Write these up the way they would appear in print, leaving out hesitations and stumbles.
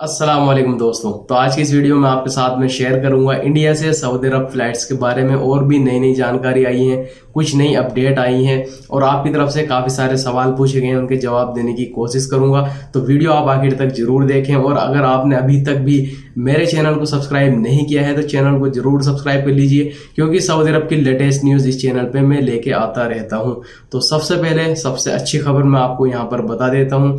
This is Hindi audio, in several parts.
अस्सलाम वालेकुम दोस्तों। तो आज की इस वीडियो में आपके साथ में शेयर करूंगा इंडिया से सऊदी अरब फ्लाइट्स के बारे में। और भी नई नई जानकारी आई है, कुछ नई अपडेट आई है और आपकी तरफ से काफ़ी सारे सवाल पूछे गए हैं, उनके जवाब देने की कोशिश करूंगा। तो वीडियो आप आखिर तक जरूर देखें। और अगर आपने अभी तक भी मेरे चैनल को सब्सक्राइब नहीं किया है तो चैनल को जरूर सब्सक्राइब कर लीजिए, क्योंकि सऊदी अरब की लेटेस्ट न्यूज़ इस चैनल पर मैं लेके आता रहता हूँ। तो सबसे पहले सबसे अच्छी खबर मैं आपको यहाँ पर बता देता हूँ।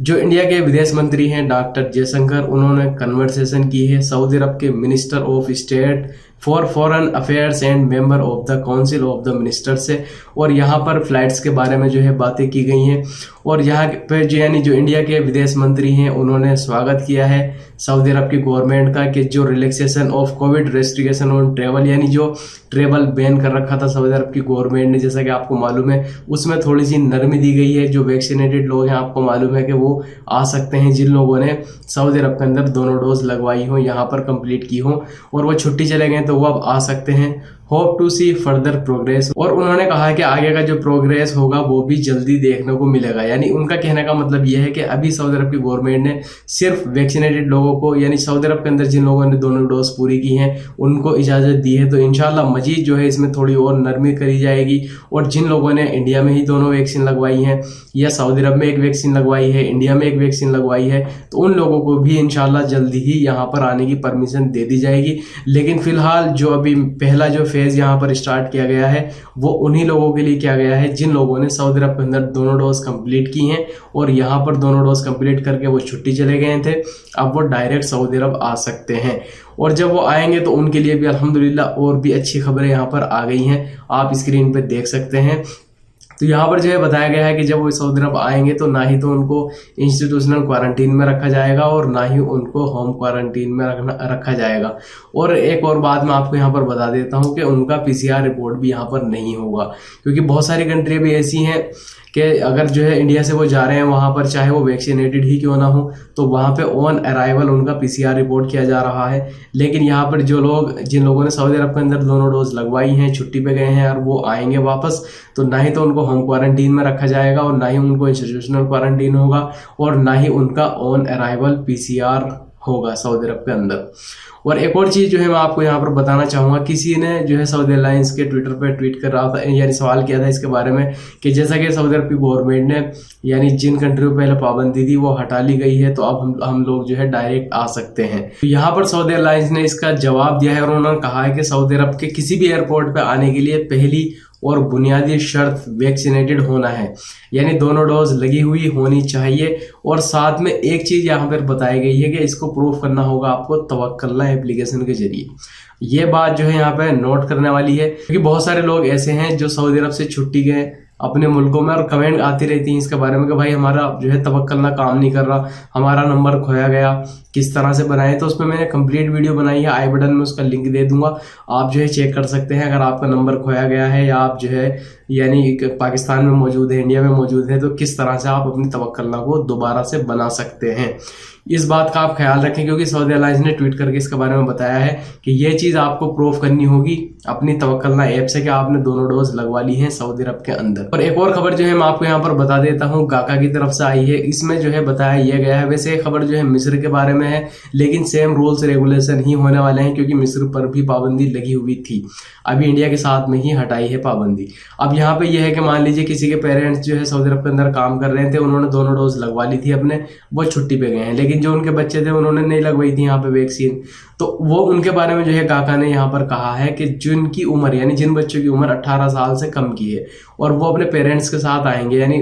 जो इंडिया के विदेश मंत्री हैं डॉक्टर जयशंकर, उन्होंने कन्वर्सेशन की है सऊदी अरब के minister of state for foreign affairs and member of the council of the minister से। और यहाँ पर फ्लाइट्स के बारे में जो है बातें की गई हैं। और यहाँ पे जो इंडिया के विदेश मंत्री हैं उन्होंने स्वागत किया है सऊदी अरब की गवर्नमेंट का कि जो relaxation of Covid restriction on travel, यानी जो ट्रेवल बैन कर रखा था सऊदी अरब की गवर्नमेंट ने, जैसा कि आपको मालूम है, उसमें थोड़ी सी नरमी दी गई है। जो वैक्सीनेटेड लोग हैं आपको मालूम है कि वो आ सकते हैं, जिन लोगों ने सऊदी अरब के अंदर दोनों डोज लगवाई हो, यहाँ पर कंप्लीट की हो और वो छुट्टी चले गए तो वो अब आ सकते हैं। Hope to see further progress. और उन्होंने कहा कि आगे का जो प्रोग्रेस होगा वो भी जल्दी देखने को मिलेगा। यानी उनका कहने का मतलब यह है कि अभी सऊदी अरब की गवर्नमेंट ने सिर्फ वैक्सीनेटेड लोगों को, यानी सऊदी अरब के अंदर जिन लोगों ने दोनों डोज पूरी की हैं उनको इजाजत दी है। तो इंशाल्लाह मजीद जो है इसमें थोड़ी और नरमी करी जाएगी। और जिन लोगों ने इंडिया में ही दोनों वैक्सीन लगवाई हैं या सऊदी अरब में एक वैक्सीन लगवाई है, इंडिया में एक वैक्सीन लगवाई है, तो उन लोगों को भी इंशाल्लाह जल्दी ही यहाँ पर आने की परमिशन दे दी जाएगी। लेकिन फिलहाल जो अभी पहला जो फेज यहाँ पर स्टार्ट किया गया है वो उन्हीं लोगों के लिए किया गया है जिन लोगों ने सऊदी अरब के अंदर दोनों डोज कंप्लीट की हैं और यहाँ पर दोनों डोज कंप्लीट करके वो छुट्टी चले गए थे। अब वो डायरेक्ट सऊदी अरब आ सकते हैं। और जब वो आएंगे तो उनके लिए भी अल्हम्दुलिल्लाह और भी अच्छी खबरें यहाँ पर आ गई हैं, आप स्क्रीन पर देख सकते हैं। तो यहाँ पर जो है बताया गया है कि जब वो सऊदी अरब आएंगे तो ना ही तो उनको इंस्टीट्यूशनल क्वारंटीन में रखा जाएगा और ना ही उनको होम क्वारंटीन में रखा जाएगा। और एक और बात मैं आपको यहाँ पर बता देता हूँ कि उनका पीसीआर रिपोर्ट भी यहाँ पर नहीं होगा, क्योंकि बहुत सारी कंट्री भी ऐसी हैं कि अगर जो है इंडिया से वो जा रहे हैं वहाँ पर, चाहे वो वैक्सीनेटेड ही क्यों ना हो, तो वहाँ पे ऑन अराइवल उनका पीसीआर रिपोर्ट किया जा रहा है। लेकिन यहाँ पर जो लोग, जिन लोगों ने सऊदी अरब के अंदर दोनों डोज लगवाई हैं, छुट्टी पे गए हैं और वो आएंगे वापस, तो ना ही तो उनको होम क्वारंटीन में रखा जाएगा और ना ही उनको इंस्टीट्यूशनल क्वारंटीन होगा और ना ही उनका ऑन अराइवल पीसीआर होगा सऊदी अरब के अंदर। और एक और चीज़ जो है मैं आपको यहाँ पर बताना चाहूँगा, किसी ने जो है सऊदी एयरलाइंस के ट्विटर पर ट्वीट कर रहा था, यानी सवाल किया था इसके बारे में कि जैसा कि सऊदी अरब की गवर्नमेंट ने, यानी जिन कंट्रियों पर पहले पाबंदी थी वो हटा ली गई है, तो अब हम लोग जो है डायरेक्ट आ सकते हैं। तो यहाँ पर सऊदी एयरलाइंस ने इसका जवाब दिया है और उन्होंने कहा है कि सऊदी अरब के किसी भी एयरपोर्ट पर आने के लिए पहली और बुनियादी शर्त वैक्सीनेटेड होना है, यानी दोनों डोज लगी हुई होनी चाहिए। और साथ में एक चीज़ यहाँ पर बताई गई है कि इसको प्रूफ करना होगा आपको तवक्कलना एप्लीकेशन के जरिए। ये बात जो है यहाँ पे नोट करने वाली है, क्योंकि बहुत सारे लोग ऐसे हैं जो सऊदी अरब से छुट्टी गए अपने मुल्कों में और कमेंट आती रहती हैं इसके बारे में कि भाई हमारा जो है तवक्कलना काम नहीं कर रहा, हमारा नंबर खोया गया, किस तरह से बनाए। तो उसमें मैंने कंप्लीट वीडियो बनाई है, आई बटन में उसका लिंक दे दूंगा, आप जो है चेक कर सकते हैं। अगर आपका नंबर खोया गया है या आप जो है यानी पाकिस्तान में मौजूद है, इंडिया में मौजूद है, तो किस तरह से आप अपनी तवक्कलना को दोबारा से बना सकते हैं, इस बात का आप ख्याल रखें। क्योंकि सऊदी एयरलाइंस ने ट्वीट करके इसके बारे में बताया है कि ये चीज़ आपको प्रूफ करनी होगी अपनी तवक्कलना ऐप से कि आपने दोनों डोज लगवा ली हैं सऊदी अरब के अंदर। और एक और खबर जो है मैं आपको यहाँ पर बता देता हूँ, गाका की तरफ से आई है। इसमें जो है बताया यह गया है, वैसे खबर जो है मिस्र के बारे में है, लेकिन सेम रूल्स रेगुलेशन ही होने वाले हैं, क्योंकि मिस्र पर भी पाबंदी लगी हुई थी, अभी इंडिया के साथ में ही हटाई है पाबंदी। अब यहाँ पे यह है कि मान लीजिए किसी के पेरेंट्स जो है सऊदी अरब के अंदर काम कर रहे थे, उन्होंने दोनों डोज लगवा ली थी अपने, वो छुट्टी पे गए हैं, लेकिन जो उनके बच्चे थे उन्होंने नहीं लगवाई थी यहाँ पे वैक्सीन, तो वो उनके बारे में जो है गाका ने यहाँ पर कहा है कि जिनकी उम्र, यानी जिन बच्चों की उम्र 18 साल से कम की है और वो अपने पेरेंट्स के साथ आएंगे, यानी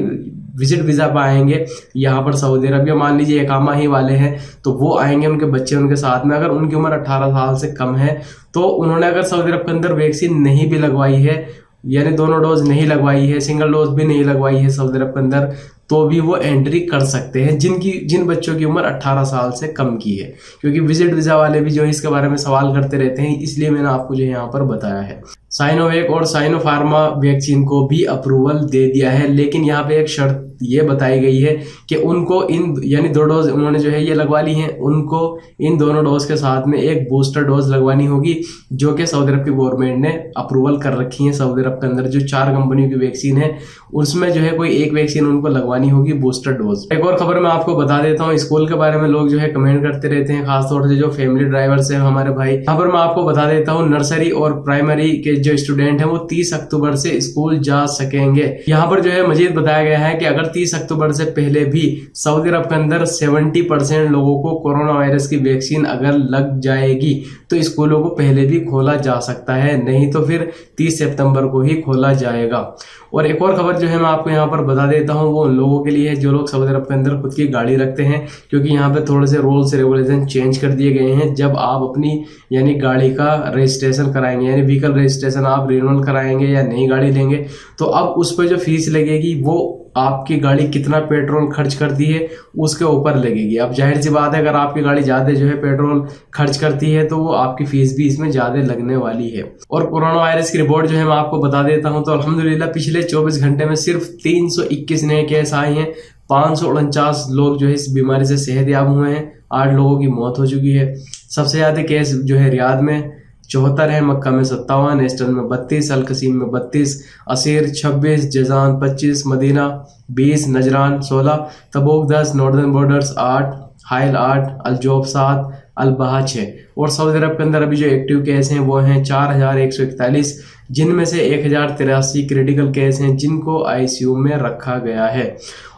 विजिट वीज़ा पर आएंगे यहाँ पर सऊदी अरब, या मान लीजिए इकामा ही वाले हैं तो वो आएंगे उनके बच्चे उनके साथ में, अगर उनकी उम्र 18 साल से कम है, तो उन्होंने अगर सऊदी अरब के अंदर वैक्सीन नहीं भी लगवाई है, यानी दोनों डोज नहीं लगवाई है, सिंगल डोज भी नहीं लगवाई है सऊदी अरब के अंदर, तो भी वो एंट्री कर सकते हैं जिन बच्चों की उम्र 18 साल से कम की है। क्योंकि विजिट वीज़ा वाले भी जो है इसके बारे में सवाल करते रहते हैं, इसलिए मैंने आपको जो यहाँ पर बताया है। साइनोवैक और साइनोफार्मा वैक्सीन को भी अप्रूवल दे दिया है, लेकिन यहाँ पे एक शर्त ये बताई गई है कि उनको इन यानी 2 डोज उन्होंने जो है ये लगवा ली हैं, उनको इन दोनों डोज के साथ में एक बूस्टर डोज लगवानी होगी, जो कि सऊदी अरब की गवर्नमेंट ने अप्रूवल कर रखी है। सऊदी अरब के अंदर जो 4 कंपनियों की वैक्सीन है उसमें जो है कोई एक वैक्सीन उनको लगवानी होगी बूस्टर डोज। एक और खबर मैं आपको बता देता हूँ, स्कूल के बारे में लोग जो है कमेंट करते रहते हैं, खासतौर से जो फैमिली ड्राइवर्स है हमारे भाई। यहाँ पर मैं आपको बता देता हूँ, नर्सरी और प्राइमरी के जो स्टूडेंट है वो 30 अक्टूबर से स्कूल जा सकेंगे। यहाँ पर जो है मजीद बताया गया है कि अगर 30 अक्टूबर से पहले भी सऊदी अरब के अंदर 70% लोगों को कोरोना वायरस की वैक्सीन अगर लग जाएगी तो स्कूलों को पहले भी खोला जा सकता है, नहीं तो फिर 30 सितंबर को ही खोला जाएगा। और एक और खबर जो है मैं आपको यहाँ पर बता देता हूँ, वो उन लोगों के लिए है जो लोग सऊदी अरब के अंदर खुद की गाड़ी रखते हैं, क्योंकि यहाँ पे थोड़े से रूल्स रेगुलेशन चेंज कर दिए गए हैं। जब आप अपनी यानी गाड़ी का रजिस्ट्रेशन कराएंगे, यानी व्हीकल रजिस्ट्रेशन आप रिन्यूअल कराएंगे या नई गाड़ी लेंगे, तो अब उस पर जो फीस लगेगी वो आपकी गाड़ी कितना पेट्रोल खर्च करती है उसके ऊपर लगेगी। अब जाहिर सी बात है, अगर आपकी गाड़ी ज्यादा जो है पेट्रोल खर्च करती है तो वो आपकी फीस भी इसमें ज्यादा लगने वाली है। और कोरोना वायरस की रिपोर्ट जो है मैं आपको बता देता हूं, तो अल्हम्दुलिल्लाह पिछले 24 घंटे में सिर्फ 321 नए केस आए हैं, 549 लोग जो है इस बीमारी से सेहतयाब हुए हैं, 8 लोगों की मौत हो चुकी है। सबसे ज्यादा केस जो है रियाद में 74 है, मक्का में 57, एस्टन में 32, अल कसीम में 32, Asir 26, Jazan 25, Medina 20, नजरान 16, तबूक 10, northern borders 8, हाइल 8, अलजोब 7, अलबहा 6। और सऊदी अरब के अंदर अभी जो एक्टिव केस हैं वो हैं 4141, जिनमें से 1083 क्रिटिकल केस हैं जिनको आईसीयू में रखा गया है।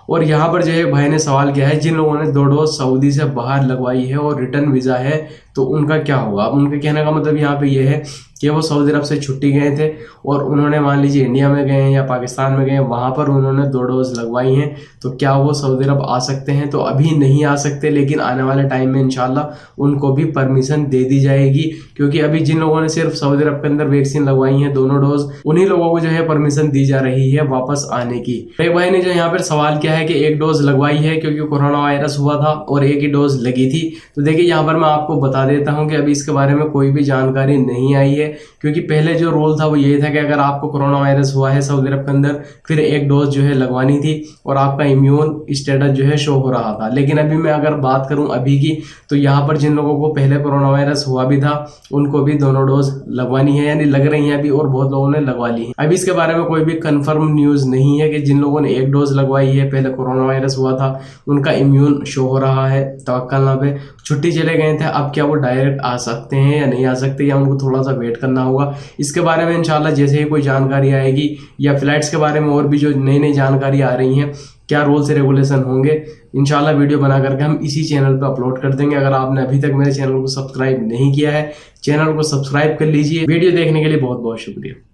और यहाँ पर जो है भाई ने सवाल किया है, जिन लोगों ने 2 डोज सऊदी से बाहर लगवाई है और रिटर्न वीज़ा है तो उनका क्या होगा। अब उनके कहने का मतलब यहाँ पे ये है कि वो सऊदी अरब से छुट्टी गए थे और उन्होंने मान लीजिए इंडिया में गए हैं या पाकिस्तान में गए हैं, वहाँ पर उन्होंने 2 डोज लगवाई हैं, तो क्या वो सऊदी अरब आ सकते हैं। तो अभी नहीं आ सकते, लेकिन आने वाले टाइम में इंशाल्लाह उनको भी परमिशन दे दी जाएगी, क्योंकि अभी जिन लोगों ने सिर्फ सऊदी अरब के अंदर वैक्सीन लगवाई है 2 डोज, उन्हीं लोगों को जो है परमिशन दी जा रही है वापस आने की। एक भाई ने जो यहाँ पर सवाल किया है कि 1 डोज लगवाई है क्योंकि कोरोना वायरस हुआ था और 1 ही डोज लगी थी। तो देखिए यहाँ पर मैं आपको बता देता हूँ कि अभी इसके बारे में कोई भी जानकारी नहीं आई है, क्योंकि पहले जो रूल था वो ये था कि अगर आपको कोरोना वायरस हुआ है सऊदी अरब के अंदर, फिर 1 डोज जो है लगवानी थी और आपका इम्यून स्टेटस जो है शो हो रहा था। लेकिन अभी मैं अगर बात करूं अभी की, तो यहाँ पर जिन लोगों को पहले कोरोना वायरस हुआ भी था उनको भी दोनों डोज लगवानी है, यानी लग रही है अभी, और बहुत लोगों ने लगवा ली है। अभी इसके बारे में कोई भी कंफर्म न्यूज नहीं है कि जिन लोगों ने 1 डोज लगवाई है, पहले कोरोना वायरस हुआ था, उनका इम्यून शो हो रहा है। तवक्कल ना पे छुट्टी चले गए थे, अब क्या वो डायरेक्ट आ सकते हैं या नहीं आ सकते, या उनको थोड़ा सा वेट करना होगा। इसके बारे में इंशाल्लाह जैसे ही कोई जानकारी आएगी, या फ्लाइट्स के बारे में और भी जो नई नई जानकारी आ रही हैं, क्या रूल्स रेगुलेशन होंगे, इंशाल्लाह वीडियो बना करके हम इसी चैनल पर अपलोड कर देंगे। अगर आपने अभी तक मेरे चैनल को सब्सक्राइब नहीं किया है, चैनल को सब्सक्राइब कर लीजिए। वीडियो देखने के लिए बहुत बहुत शुक्रिया।